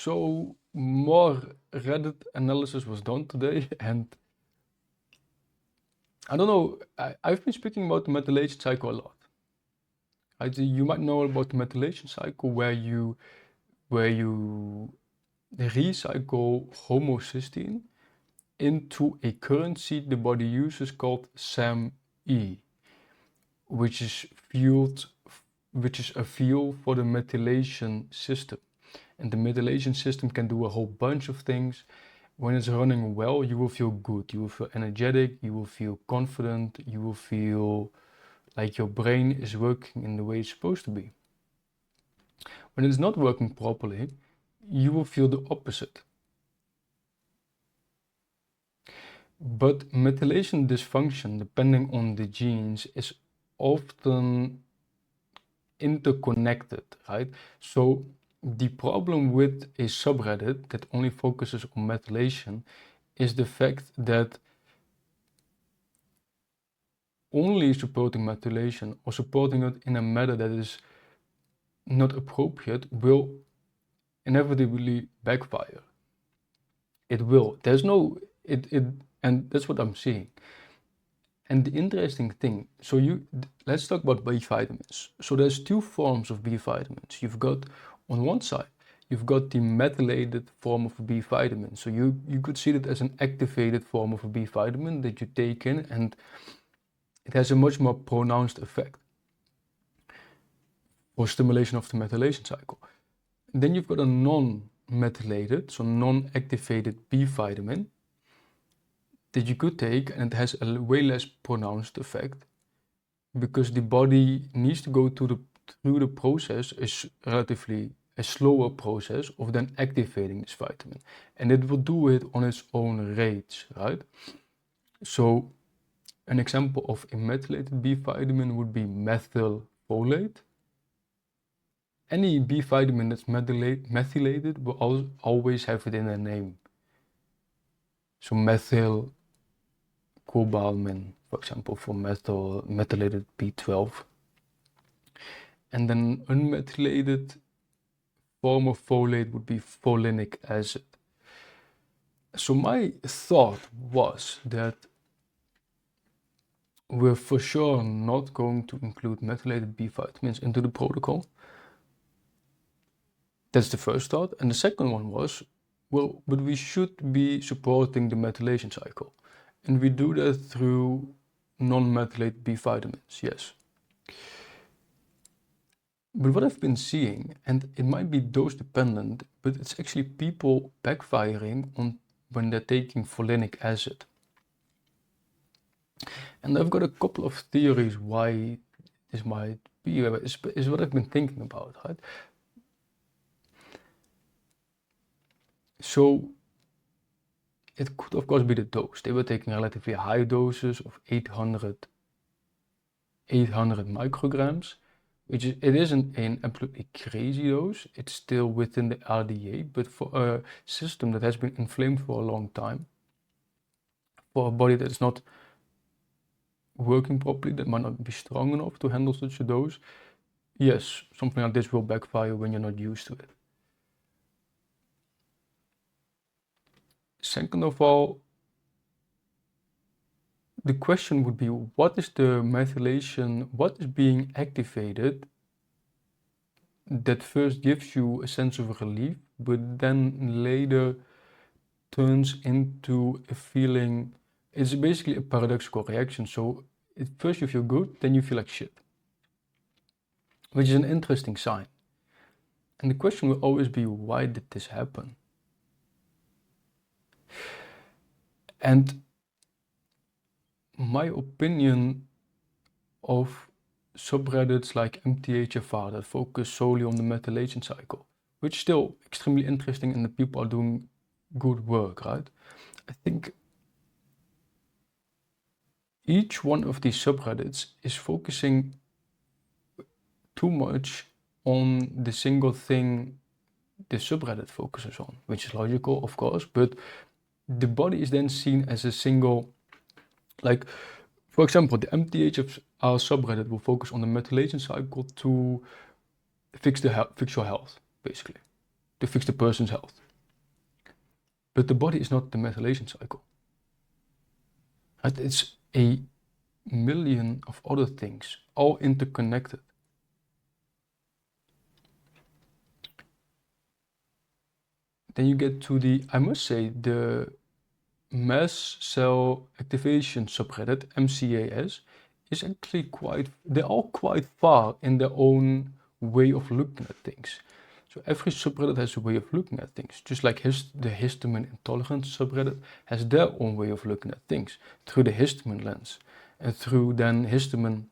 So more Reddit analysis was done today, and I don't know. I've been speaking about the methylation cycle a lot. You might know about the methylation cycle, where you recycle homocysteine into a currency the body uses called SAMe, which is fueled, which is a fuel for the methylation system. And the methylation system can do a whole bunch of things. When it's running well, you will feel good. You will feel energetic. You will feel confident. You will feel like your brain is working in the way it's supposed to be. When it's not working properly, you will feel the opposite. But methylation dysfunction, depending on the genes, is often interconnected, right? So the problem with a subreddit that only focuses on methylation is the fact that only supporting methylation or supporting it in a manner that is not appropriate will inevitably backfire. It will. There's no and that's what I'm seeing. And the interesting thing, let's talk about B vitamins. So there's two forms of B vitamins. You've got on one side, you've got the methylated form of a B vitamin. So you could see it as an activated form of a B vitamin that you take in, and it has a much more pronounced effect for stimulation of the methylation cycle. And then you've got a non-methylated, so non-activated B vitamin that you could take, and it has a way less pronounced effect because the body needs to go through the process, is relatively a slower process of then activating this vitamin, and it will do it on its own rates, right? So an example of a methylated B vitamin would be methylfolate. Any B vitamin that's methylated will always have it in their name. So methyl cobalamin, for example, for methylated B12. And then unmethylated form of folate would be folinic acid. So my thought was that we're for sure not going to include methylated B vitamins into the protocol. That's the first thought. And the second one was, well, but we should be supporting the methylation cycle. And we do that through non-methylated B vitamins, yes. But what I've been seeing, and it might be dose dependent, but it's actually people backfiring on when they're taking folinic acid. And I've got a couple of theories why this might be, is what I've been thinking about, right? So it could of course be the dose. They were taking relatively high doses of 800 micrograms, it isn't an absolutely crazy dose. It's still within the RDA, but for a system that has been inflamed for a long time, for a body that is not working properly, that might not be strong enough to handle such a dose, yes, something like this will backfire when you're not used to it. Second of all, the question would be, what is the methylation, what is being activated that first gives you a sense of relief, but then later turns into a feeling, it's basically a paradoxical reaction. So at first you feel good, then you feel like shit, which is an interesting sign. And the question will always be, why did this happen? And my opinion of subreddits like MTHFR that focus solely on the methylation cycle, which is still extremely interesting and the people are doing good work, right? I think each one of these subreddits is focusing too much on the single thing the subreddit focuses on, which is logical, of course, but the body is then seen as a single, like, for example, the MTHFR subreddit will focus on the methylation cycle to fix your health, basically. to fix the person's health. But the body is not the methylation cycle. Right? It's a million of other things, all interconnected. Then you get to the, I must say, the mast cell activation subreddit, MCAS, is actually they're all quite far in their own way of looking at things. So every subreddit has a way of looking at things, just like the histamine intolerance subreddit has their own way of looking at things through the histamine lens and through then histamine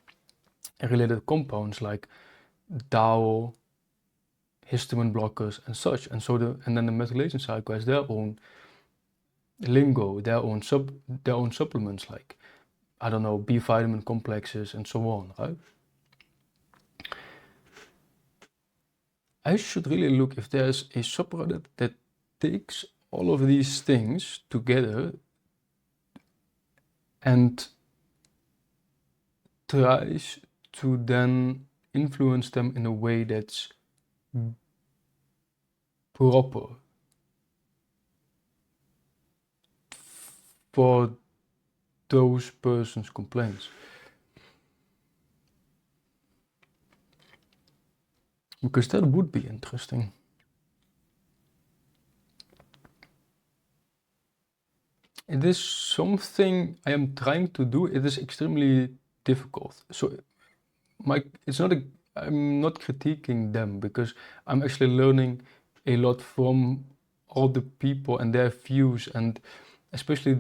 related compounds like DAO, histamine blockers and such. And so then the methylation cycle has their own lingo, their own supplements like, I don't know, B vitamin complexes and so on, right? I should really look if there's a subreddit that takes all of these things together and tries to then influence them in a way that's proper for those person's complaints. Because that would be interesting. It is something I am trying to do. It is extremely difficult. So I'm not critiquing them because I'm actually learning a lot from all the people and their views, and especially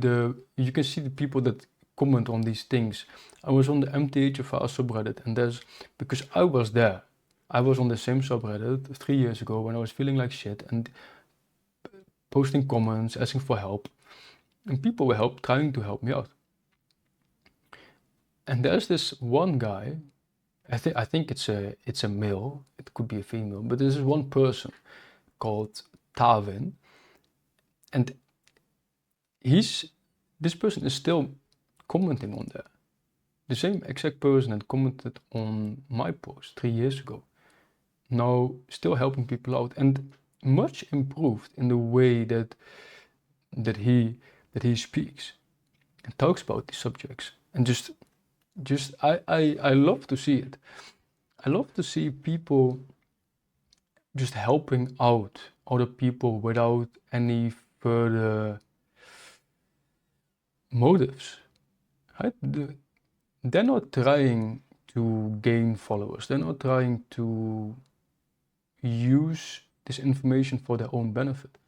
you can see the people that comment on these things. I was on the MTHFR subreddit, and because I was there. I was on the same subreddit 3 years ago when I was feeling like shit and posting comments, asking for help, and people were trying to help me out. And there's this one guy, I think it's a male, it could be a female, but there's one person called Tawin, and this person is still commenting on there. The same exact person that commented on my post 3 years ago, now still helping people out and much improved in the way that he speaks and talks about these subjects. And I love to see it. I love to see people just helping out other people without any further motives. Right? They're not trying to gain followers. They're not trying to use this information for their own benefit.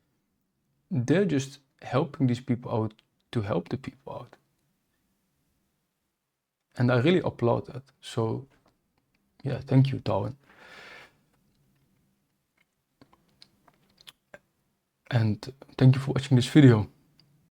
They're just helping these people out to help the people out. And I really applaud that. So yeah, thank you, Darwin. And thank you for watching this video.